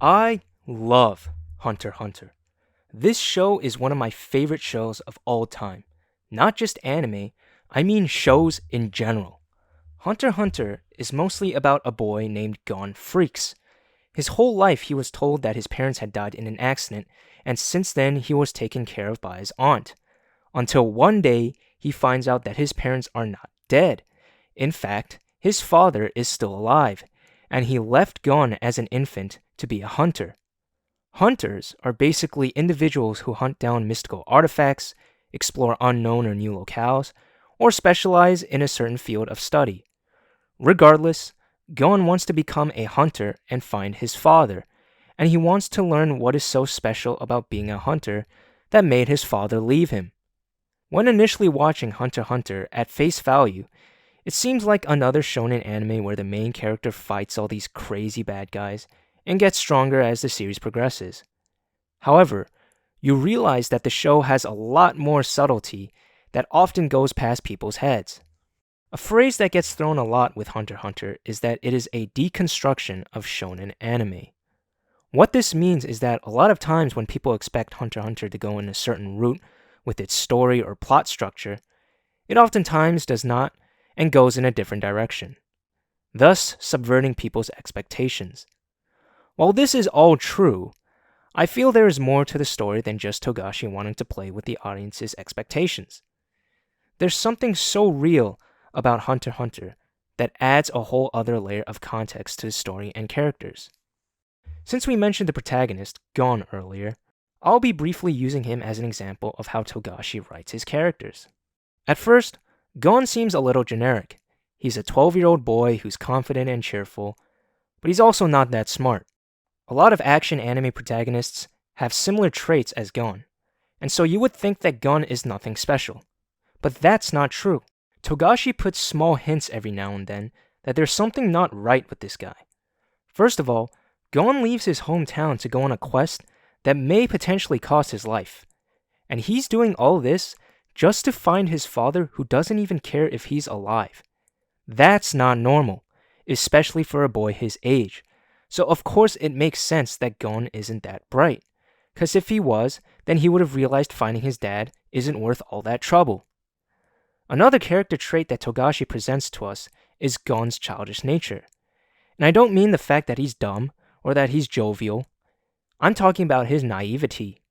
I love Hunter x Hunter. This show is one of my favorite shows of all time. Not just anime, I mean shows in general. Hunter x Hunter is mostly about a boy named Gon Freaks. His whole life he was told that his parents had died in an accident, and since then he was taken care of by his aunt. Until one day he finds out that his parents are not dead. In fact, his father is still alive, and he left Gon as an infant to be a hunter. Hunters are basically individuals who hunt down mystical artifacts, explore unknown or new locales, or specialize in a certain field of study. Regardless, Gon wants to become a hunter and find his father, and he wants to learn what is so special about being a hunter that made his father leave him. When initially watching Hunter x Hunter at face value, it seems like another shonen anime where the main character fights all these crazy bad guys and gets stronger as the series progresses. However, you realize that the show has a lot more subtlety that often goes past people's heads. A phrase that gets thrown a lot with Hunter x Hunter is that it is a deconstruction of shonen anime. What this means is that a lot of times when people expect Hunter x Hunter to go in a certain route with its story or plot structure, it oftentimes does not and goes in a different direction, thus subverting people's expectations. While this is all true, I feel there is more to the story than just Togashi wanting to play with the audience's expectations. There's something so real about Hunter x Hunter that adds a whole other layer of context to the story and characters. Since we mentioned the protagonist, Gon, earlier, I'll be briefly using him as an example of how Togashi writes his characters. At first, Gon seems a little generic. He's a 12-year-old boy who's confident and cheerful, but he's also not that smart. A lot of action anime protagonists have similar traits as Gon, and so you would think that Gon is nothing special. But that's not true. Togashi puts small hints every now and then that there's something not right with this guy. First of all, Gon leaves his hometown to go on a quest that may potentially cost his life. And he's doing all this just to find his father who doesn't even care if he's alive. That's not normal, especially for a boy his age. So of course it makes sense that Gon isn't that bright. Because if he was, then he would have realized finding his dad isn't worth all that trouble. Another character trait that Togashi presents to us is Gon's childish nature. And I don't mean the fact that he's dumb or that he's jovial. I'm talking about his naivety.